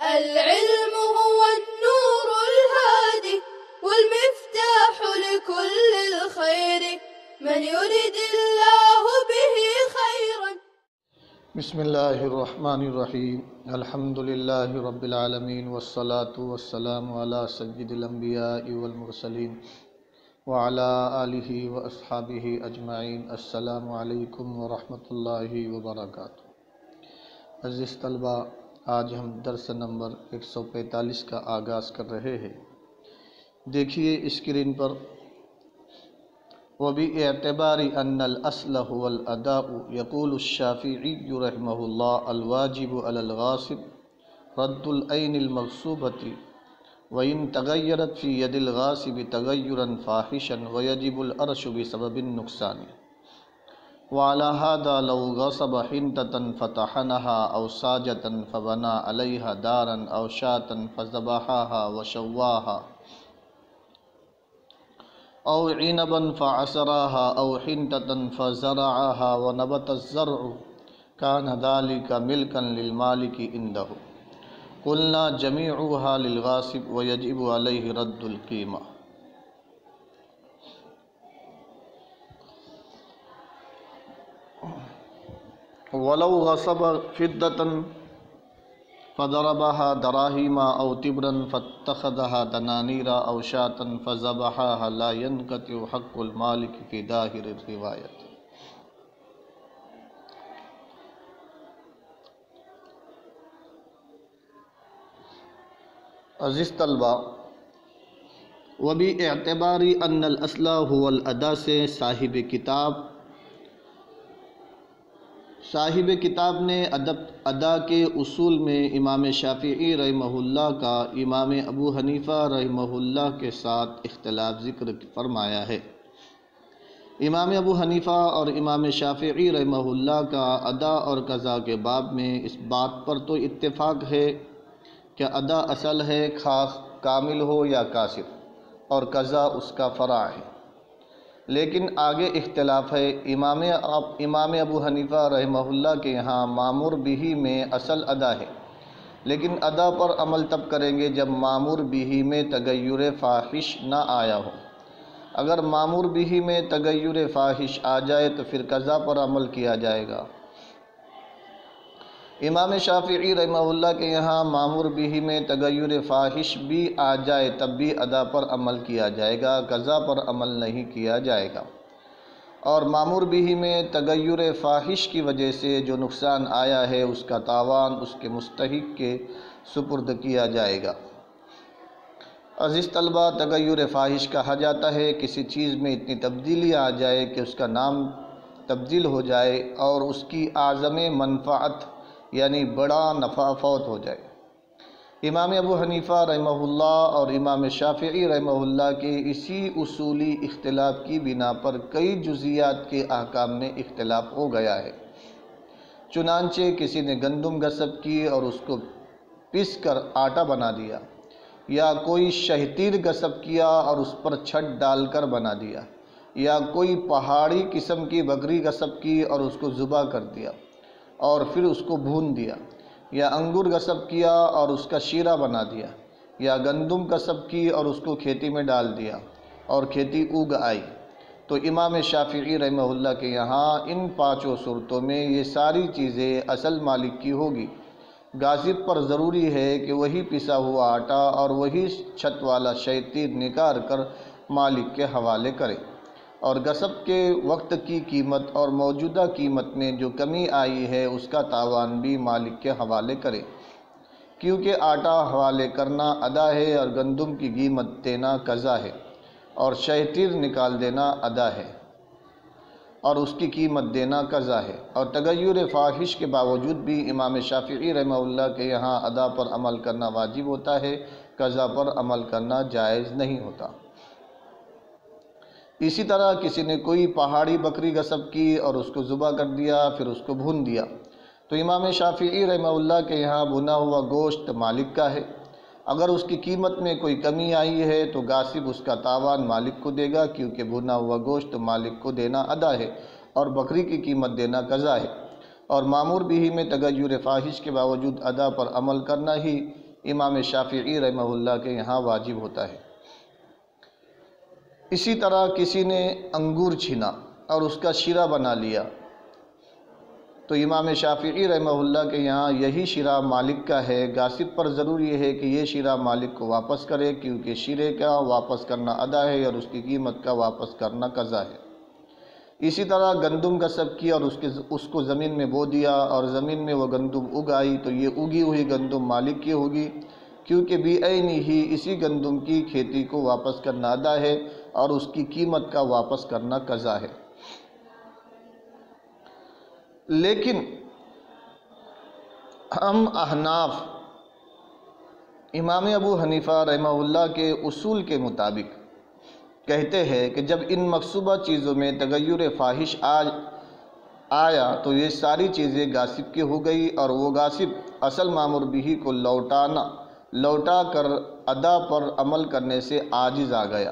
العلم هو النور الهادي والمفتاح لكل الخير من يرد الله به خيرا. بسم اللہ الرحمن الرحیم. الحمد للہ رب العالمین والصلاة والسلام علی سید الانبیاء والمرسلین وعلی آلہ واصحابہ اجمعین. السلام علیکم ورحمۃ اللہ وبرکاتہ. عزیز طلبہ، آج ہم درس نمبر 145 کا آغاز کر رہے ہیں. دیکھیے اسکرین پر، وَبِاعْتِبَارِ أَنَّ الْأَصْلَ هُوَ الْأَدَاءُ يَقُولُ الشَّافِعِيُّ رحمہ اللہ الواجب علی الغاصب رد العین المغصوبة وَإِن تغیرت فی ید الغاصب تغیرا فاحشا ویجب العرش بسبب النقصان. وعلى هذا لو غصب حنطة فتحنها أو ساجة فبنى عليها دارا أو شاة فذبحها وشواها أو عنبا فعصرها أو حنطة فزرعها ونبت الزرع كان ذلك ملكا للمالك عنده. قلنا جميعها للغاصب ويجب عليه رد القيمة. ولو غصب فضة فضربها دراهم أو تبرا فاتخذها دنانير أو شاة فذبحها لا ينقطع حق المالك في ظاهر الرواية. عزیز طلبہ، وباعتبار ان الاصل هو الاداء سے صاحب کتاب نے ادا کے اصول میں امام شافعی رحمہ اللہ کا امام ابو حنیفہ رحمہ اللہ کے ساتھ اختلاف ذکر فرمایا ہے. امام ابو حنیفہ اور امام شافعی رحمہ اللہ کا ادا اور قضا کے باب میں اس بات پر تو اتفاق ہے کہ ادا اصل ہے، خاص کامل ہو یا قاصر، اور قضا اس کا فرع ہے. لیکن آگے اختلاف ہے. امام ابو حنیفہ رحمہ اللہ کے یہاں مامور بہ میں اصل ادا ہے، لیکن ادا پر عمل تب کریں گے جب مامور بہ میں تغیر فاحش نہ آیا ہو. اگر مامور بہ میں تغیر فاحش آ جائے تو پھر قضا پر عمل کیا جائے گا. امام شافعی رحمہ اللہ کے یہاں مامور بہ میں تغیر فاحش بھی آ جائے تب بھی ادا پر عمل کیا جائے گا، قضا پر عمل نہیں کیا جائے گا. اور مامور بہ میں تغیر فاحش کی وجہ سے جو نقصان آیا ہے اس کا تاوان اس کے مستحق کے سپرد کیا جائے گا. عزیز طلبہ، تغیر فاحش کہا جاتا ہے کسی چیز میں اتنی تبدیلی آ جائے کہ اس کا نام تبدیل ہو جائے اور اس کی اعظم منفعت یعنی بڑا نفع فوت ہو جائے. امام ابو حنیفہ رحمہ اللہ اور امام شافعی رحمہ اللہ کے اسی اصولی اختلاف کی بنا پر کئی جزیات کے احکام میں اختلاف ہو گیا ہے. چنانچہ کسی نے گندم غصب کی اور اس کو پس کر آٹا بنا دیا، یا کوئی شہتیر غصب کیا اور اس پر چھٹ ڈال کر بنا دیا، یا کوئی پہاڑی قسم کی بکری غصب کی اور اس کو ذبح کر دیا اور پھر اس کو بھون دیا، یا انگور غصب کیا اور اس کا شیرہ بنا دیا، یا گندم غصب کی اور اس کو کھیتی میں ڈال دیا اور کھیتی اگ آئی. تو امام شافعی رحمہ اللہ کے یہاں ان پانچوں صورتوں میں یہ ساری چیزیں اصل مالک کی ہوگی. غاصب پر ضروری ہے کہ وہی پسا ہوا آٹا اور وہی چھت والا شیطیر نکال کر مالک کے حوالے کرے، اور غصب کے وقت کی قیمت اور موجودہ قیمت میں جو کمی آئی ہے اس کا تاوان بھی مالک کے حوالے کرے، کیونکہ آٹا حوالے کرنا ادا ہے اور گندم کی قیمت دینا قضا ہے، اور شیطیر نکال دینا ادا ہے اور اس کی قیمت دینا قضا ہے. اور تغیر فاحش کے باوجود بھی امام شافعی رحمہ اللہ کے یہاں ادا پر عمل کرنا واجب ہوتا ہے، قضا پر عمل کرنا جائز نہیں ہوتا. اسی طرح کسی نے کوئی پہاڑی بکری غصب کی اور اس کو ذبح کر دیا پھر اس کو بھون دیا، تو امام شافعی رحمہ اللہ کے یہاں بھنا ہوا گوشت مالک کا ہے. اگر اس کی قیمت میں کوئی کمی آئی ہے تو غاصب اس کا تاوان مالک کو دے گا، کیونکہ بھنا ہوا گوشت مالک کو دینا ادا ہے اور بکری کی قیمت دینا قضا ہے. اور مامور بھی میں تغیر فاحش کے باوجود ادا پر عمل کرنا ہی امام شافعی رحمہ اللہ کے یہاں واجب ہوتا ہے۔ اسی طرح کسی نے انگور چھینا اور اس کا شیرہ بنا لیا تو امام شافعی رحمہ اللہ کے یہاں یہی شیرہ مالک کا ہے۔ غاصب پر ضرور یہ ہے کہ یہ شیرہ مالک کو واپس کرے، کیونکہ شیرے کا واپس کرنا ادا ہے اور اس کی قیمت کا واپس کرنا قضا ہے۔ اسی طرح گندم غصب کی اور اس کو زمین میں بو دیا اور زمین میں وہ گندم اگ آئی تو یہ اگی ہوئی گندم مالک کی ہوگی، کیونکہ بعینہ ہی اسی گندم کی کھیتی کو واپس کرنا ادا ہے اور اس کی قیمت کا واپس کرنا قضا ہے۔ لیکن ہم احناف امام ابو حنیفہ رحمہ اللہ کے اصول کے مطابق کہتے ہیں کہ جب ان مقصوبہ چیزوں میں تغیر فاحش آیا تو یہ ساری چیزیں غاصب کی ہو گئی اور وہ غاصب اصل مامور بہ کو لوٹا کر ادا پر عمل کرنے سے عاجز آ گیا،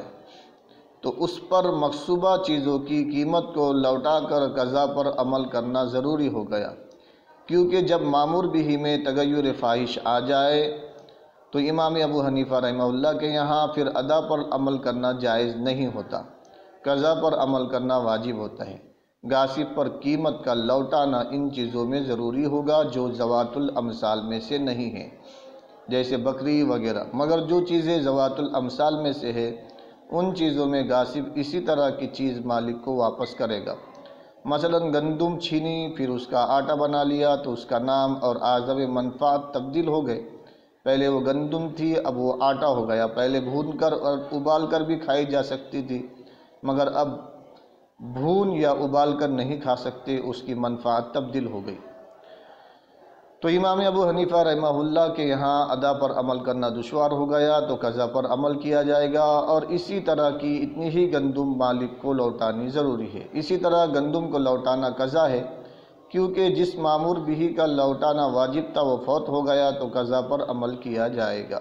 تو اس پر مقصوبہ چیزوں کی قیمت کو لوٹا کر قضا پر عمل کرنا ضروری ہو گیا، کیونکہ جب مامور بہ میں تغیر فاحش آ جائے تو امام ابو حنیفہ رحمہ اللہ کے یہاں پھر ادا پر عمل کرنا جائز نہیں ہوتا، قضا پر عمل کرنا واجب ہوتا ہے۔ غاصب پر قیمت کا لوٹانا ان چیزوں میں ضروری ہوگا جو ذوات الامثال میں سے نہیں ہیں، جیسے بکری وغیرہ، مگر جو چیزیں ذوات الامثال میں سے ہے ان چیزوں میں غاصب اسی طرح کی چیز مالک کو واپس کرے گا۔ مثلا گندم چھینی پھر اس کا آٹا بنا لیا تو اس کا نام اور اعظم منفعت تبدیل ہو گئے۔ پہلے وہ گندم تھی، اب وہ آٹا ہو گیا۔ پہلے بھون کر اور ابال کر بھی کھائی جا سکتی تھی، مگر اب بھون یا ابال کر نہیں کھا سکتے، اس کی منفعت تبدیل ہو گئی۔ تو امام ابو حنیفہ رحمہ اللہ کے یہاں ادا پر عمل کرنا دشوار ہو گیا تو قضا پر عمل کیا جائے گا، اور اسی طرح کی اتنی ہی گندم مالک کو لوٹانی ضروری ہے۔ اسی طرح گندم کو لوٹانا قضا ہے، کیونکہ جس مامور بہ کا لوٹانا واجب تھا وہ فوت ہو گیا تو قضا پر عمل کیا جائے گا۔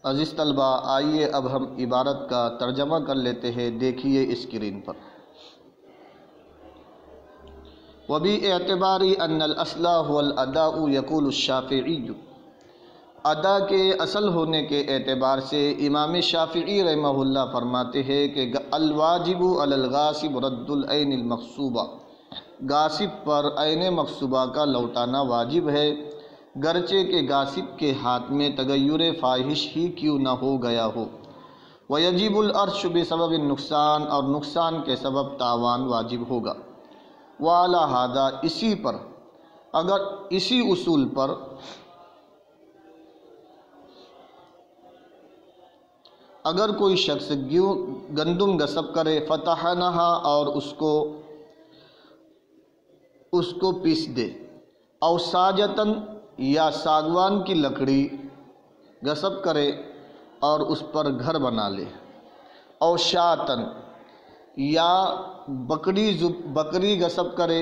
عزیز طلبہ، آئیے اب ہم عبارت کا ترجمہ کر لیتے ہیں، دیکھیے اسکرین پر۔ وَبِاعْتِبَارِ أَنَّ الْأَصْلَ هُوَ الْأَدَاءُ يَقُولُ الشَّافِعِيُّ، ادا کے اصل ہونے کے اعتبار سے امام شافعی رحمہ اللہ فرماتے ہیں کہ الواجب علی الغاصب رد العین المغصوبہ، غاصب پر عین مغصوبہ کا لوٹانا واجب ہے، گرچہ کہ غاصب کے ہاتھ میں تغیر فاحش ہی کیوں نہ ہو گیا ہو۔ وَيَجِبُ الْأَرْشُ بِسَبَبِ النُّقْصَانِ، اور نقصان کے سبب تاوان واجب ہوگا۔ وَعَلَى هَذَا، اسی پر، اسی اصول پر اگر کوئی شخص گندم غصب کرے فتحنہا، اور اس کو پیس دے، او ساجتن، یا ساگوان کی لکڑی غصب کرے اور اس پر گھر بنا لے، او شاتن، یا بکری غصب کرے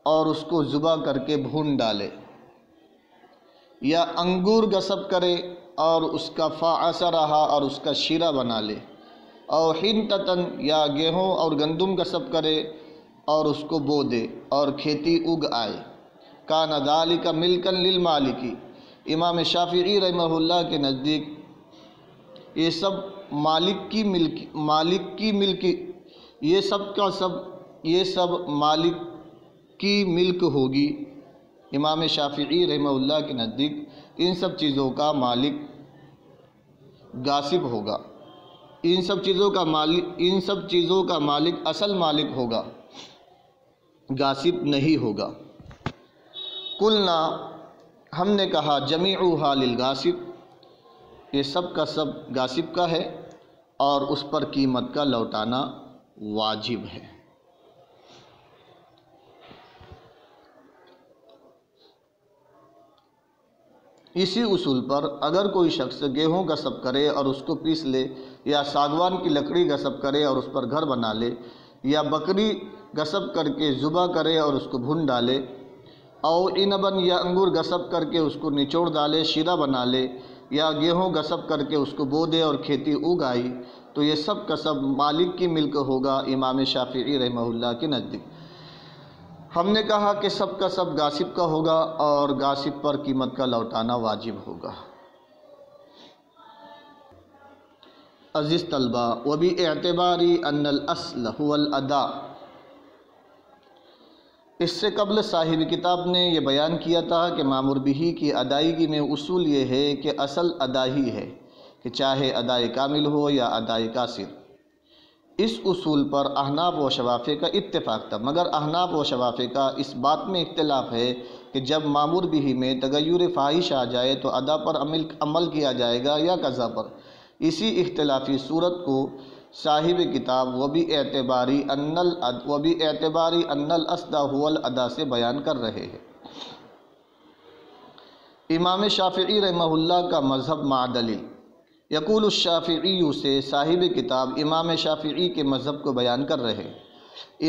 اور اس کو ذبح کر کے بھون ڈالے، یا انگور غصب کرے اور اس کا فاعص رہا اور اس کا شیرہ بنا لے، او حنطتن، یا گیہوں اور گندم غصب کرے اور اس کو بو دے اور کھیتی اگ آئے، کان ذالک ملکا للمالکی، امام شافعی رحمہ اللہ کے نزدیک یہ سب مالک کی ملکی یہ سب مالک کی ملک ہوگی۔ امام شافعی رحمہ اللہ کے نزدیک ان سب چیزوں کا مالک غاصب ہوگا، ان سب چیزوں کا مالک اصل مالک ہوگا، غاصب نہیں ہوگا۔ قلنا، ہم نے کہا، جمیعها للغاصب، یہ سب کا سب غاصب کا ہے اور اس پر قیمت کا لوٹانا واجب ہے۔ اسی اصول پر اگر کوئی شخص گیہوں غصب کرے اور اس کو پیس لے، یا ساگوان کی لکڑی غصب کرے اور اس پر گھر بنا لے، یا بکری غصب کر کے ذبح کرے اور اس کو بھون ڈالے، او عنبن، یا انگور غصب کر کے اس کو نچوڑ ڈالے، شیرہ بنا لے، یا گیہوں غصب کر کے اس کو بو دے اور کھیتی اگائی تو یہ سب کا سب مالک کی ملک ہوگا امام شافعی رحمہ اللہ کے نزدیک۔ ہم نے کہا کہ سب کا سب غاصب کا ہوگا اور غاصب پر قیمت کا لوٹانا واجب ہوگا۔ عزیز طلبہ، وباعتبار ان الاصل هو الاداء، اس سے قبل صاحب کتاب نے یہ بیان کیا تھا کہ مامور بہ کی ادائیگی میں اصول یہ ہے کہ اصل ادا ہی ہے، کہ چاہے ادائے کامل ہو یا ادائے قاصر۔ اس اصول پر احناف و شوافی کا اتفاق تھا، مگر احناف و شوافی کا اس بات میں اختلاف ہے کہ جب مامور بہ میں تغیر فاحش آ جائے تو ادا پر عمل کیا جائے گا یا قضا پر۔ اسی اختلافی صورت کو صاحب کتاب وباعتبار ان الاصل هو الادا سے بیان کر رہے ہیں۔ امام شافعی رحمہ اللہ کا مذہب مع دلیل، یقول الشافعی سے صاحب کتاب امام شافعی کے مذہب کو بیان کر رہے ہیں۔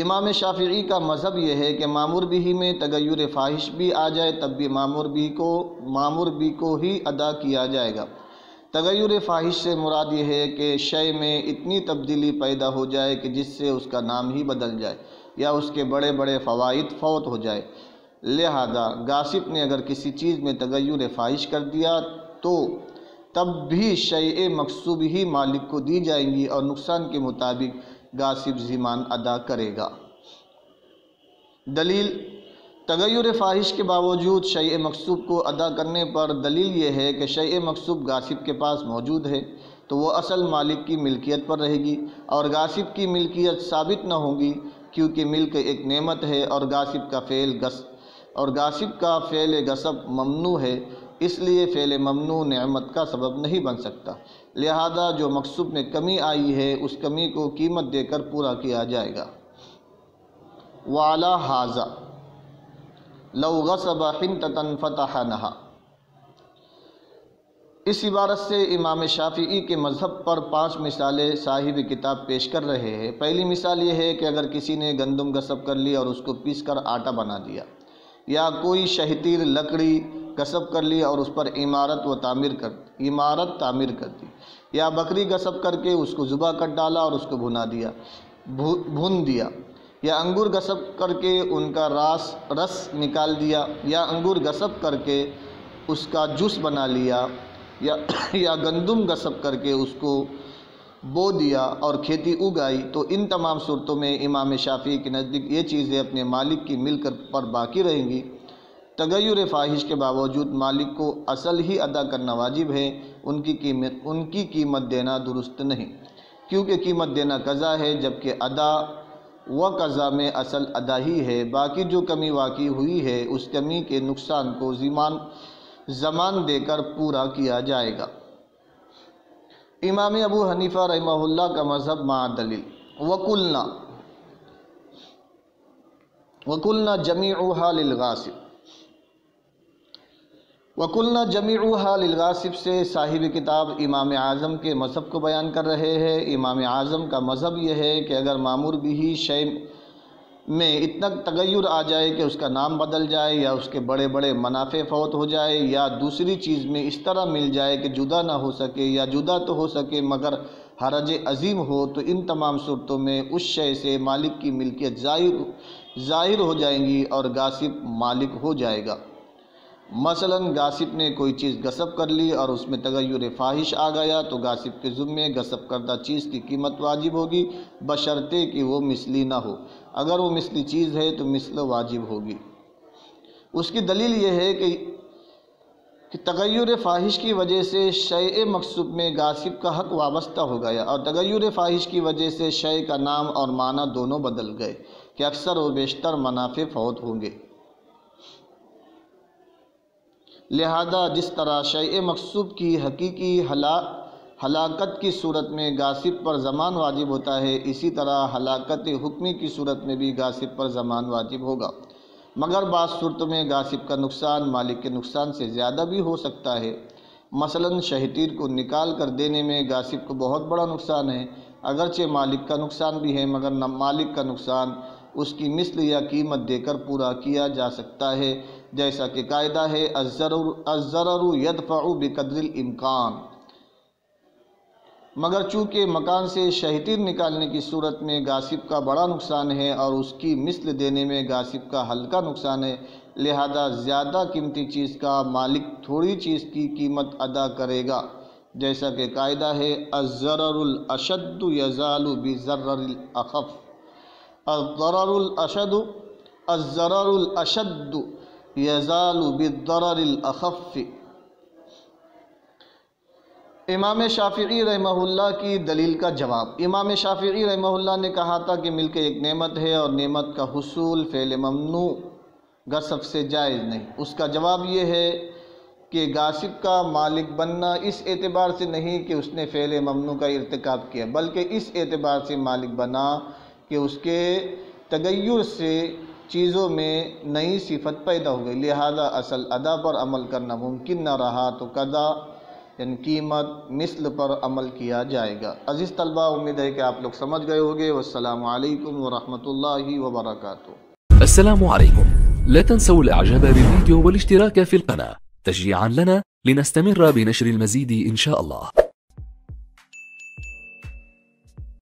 امام شافعی کا مذہب یہ ہے کہ مامور بہ میں تغیر فاحش بھی آ جائے تب بھی مامور بہ کو ہی ادا کیا جائے گا۔ تغیر فاحش سے مراد یہ ہے کہ شے میں اتنی تبدیلی پیدا ہو جائے کہ جس سے اس کا نام ہی بدل جائے یا اس کے بڑے بڑے فوائد فوت ہو جائے۔ لہذا غاصب نے اگر کسی چیز میں تغیر فاحش کر دیا تو تب بھی شیء مغصوب ہی مالک کو دی جائیں گی اور نقصان کے مطابق غاصب ضمان ادا کرے گا۔ دلیل، تغیر فاحش کے باوجود شیء مغصوب کو ادا کرنے پر دلیل یہ ہے کہ شیء مغصوب غاصب کے پاس موجود ہے تو وہ اصل مالک کی ملکیت پر رہے گی اور غاصب کی ملکیت ثابت نہ ہوگی، کیونکہ ملک ایک نعمت ہے اور غاصب کا فعل غصب ممنوع ہے، اس لیے فعل ممنوع نعمت کا سبب نہیں بن سکتا۔ لہذا جو مغصوب میں کمی آئی ہے اس کمی کو قیمت دے کر پورا کیا جائے گا۔ وعلی ھذا لو غصب حنطۃ فتحنھا، اس عبارت سے امام شافعی کے مذہب پر 5 مثالیں صاحب کتاب پیش کر رہے ہیں۔ پہلی مثال یہ ہے کہ اگر کسی نے گندم غصب کر لی اور اس کو پیس کر آٹا بنا دیا، یا کوئی شہتیر لکڑی غصب کر لی اور اس پر عمارت تعمیر کر دی، یا بکری غصب کر کے اس کو ذبح کر ڈالا اور اس کو بھون دیا، یا انگور غصب کر کے ان کا رس نکال دیا، یا انگور غصب کر کے اس کا جوس بنا لیا، یا گندم غصب کر کے اس کو بو دیا اور کھیتی اگائی، تو ان تمام صورتوں میں امام شافعی کے نزدیک یہ چیزیں اپنے مالک کی ملکیت پر باقی رہیں گی۔ تغیر فاحش کے باوجود مالک کو اصل ہی ادا کرنا واجب ہے، ان کی قیمت دینا درست نہیں، کیونکہ قیمت دینا قضا ہے، جبکہ ادا و قضا میں اصل ادا ہی ہے۔ باقی جو کمی واقع ہوئی ہے اس کمی کے نقصان کو زمان دے کر پورا کیا جائے گا۔ امام ابو حنیفہ رحمہ اللہ کا مذہب مع دلیل، وَقُلْنَا جَمِيعُهَا لِلْغَاصِبِ، وَقُلْنَا جَمِيعُهَا لِلْغَاصِبِ سے صاحب کتاب امام اعظم کے مذہب کو بیان کر رہے ہیں۔ امام اعظم کا مذہب یہ ہے کہ اگر مامور بہ شے میں اتنا تغیر آ جائے کہ اس کا نام بدل جائے یا اس کے بڑے بڑے منافع فوت ہو جائے یا دوسری چیز میں اس طرح مل جائے کہ جدا نہ ہو سکے یا جدا تو ہو سکے مگر حرج عظیم ہو، تو ان تمام صورتوں میں اس شے سے مالک کی ملکیت ظاہر ہو جائیں گی اور غاصب مالک ہو جائے گا۔ مثلا غاصب نے کوئی چیز غصب کر لی اور اس میں تغیر فاحش آ گیا تو غاصب کے ذمے غصب کردہ چیز کی قیمت واجب ہوگی، بشرطے کہ وہ مثلی نہ ہو۔ اگر وہ مثلی چیز ہے تو مثل واجب ہوگی۔ اس کی دلیل یہ ہے کہ تغیر فاحش کی وجہ سے شیء مغصوب میں غاصب کا حق وابستہ ہو گیا اور تغیر فاحش کی وجہ سے شے کا نام اور معنی دونوں بدل گئے کہ اکثر و بیشتر منافع فوت ہوں گے۔ لہذا جس طرح شیء مغصوب کی حقیقی ہلاکت کی صورت میں غاصب پر ضمان واجب ہوتا ہے، اسی طرح ہلاکت حکمی کی صورت میں بھی غاصب پر ضمان واجب ہوگا، مگر بعض صورتوں میں غاصب کا نقصان مالک کے نقصان سے زیادہ بھی ہو سکتا ہے۔ مثلا شہتیر کو نکال کر دینے میں غاصب کو بہت بڑا نقصان ہے، اگرچہ مالک کا نقصان بھی ہے مگر مالک کا نقصان اس کی مثل یا قیمت دے کر پورا کیا جا سکتا ہے، جیسا کہ قاعدہ ہے الضرر یدفع بقدر الامکان۔ مگر چونکہ مکان سے شہتر نکالنے کی صورت میں غاصب کا بڑا نقصان ہے اور اس کی مثل دینے میں غاصب کا ہلکا نقصان ہے، لہذا زیادہ قیمتی چیز کا مالک تھوڑی چیز کی قیمت ادا کرے گا، جیسا کہ قاعدہ ہے الضرر الاشد یزال بضرر الاخف۔ الضرر الاشد یزال بالضرر الاخف۔ امام شافعی رحمہ اللہ کی دلیل کا جواب۔ امام شافعی رحمہ اللہ نے کہا تھا کہ ملک ایک نعمت ہے اور نعمت کا حصول فعل ممنوع غصب سے جائز نہیں۔ اس کا جواب یہ ہے کہ غاصب کا مالک بننا اس اعتبار سے نہیں کہ اس نے فعل ممنوع کا ارتکاب کیا، بلکہ اس اعتبار سے مالک بنا کہ اس کے تغیر سے چیزوں میں نئی صفت پیدا ہو گئی، لہذا اصل ادا پر عمل کرنا ممکن نہ رہا تو قضا یعنی قیمت مثل پر عمل کیا جائے گا۔ عزیز طلبہ، امید ہے کہ آپ لوگ سمجھ گئے ہوگے۔ والسلام علیکم ورحمۃ اللہ وبرکاتہ۔ السلام عليكم. لا تنسوا الاعجاب بالفيديو والاشتراك في القناة تشجيعا لنا لنستمر بنشر المزيد إن شاء الله.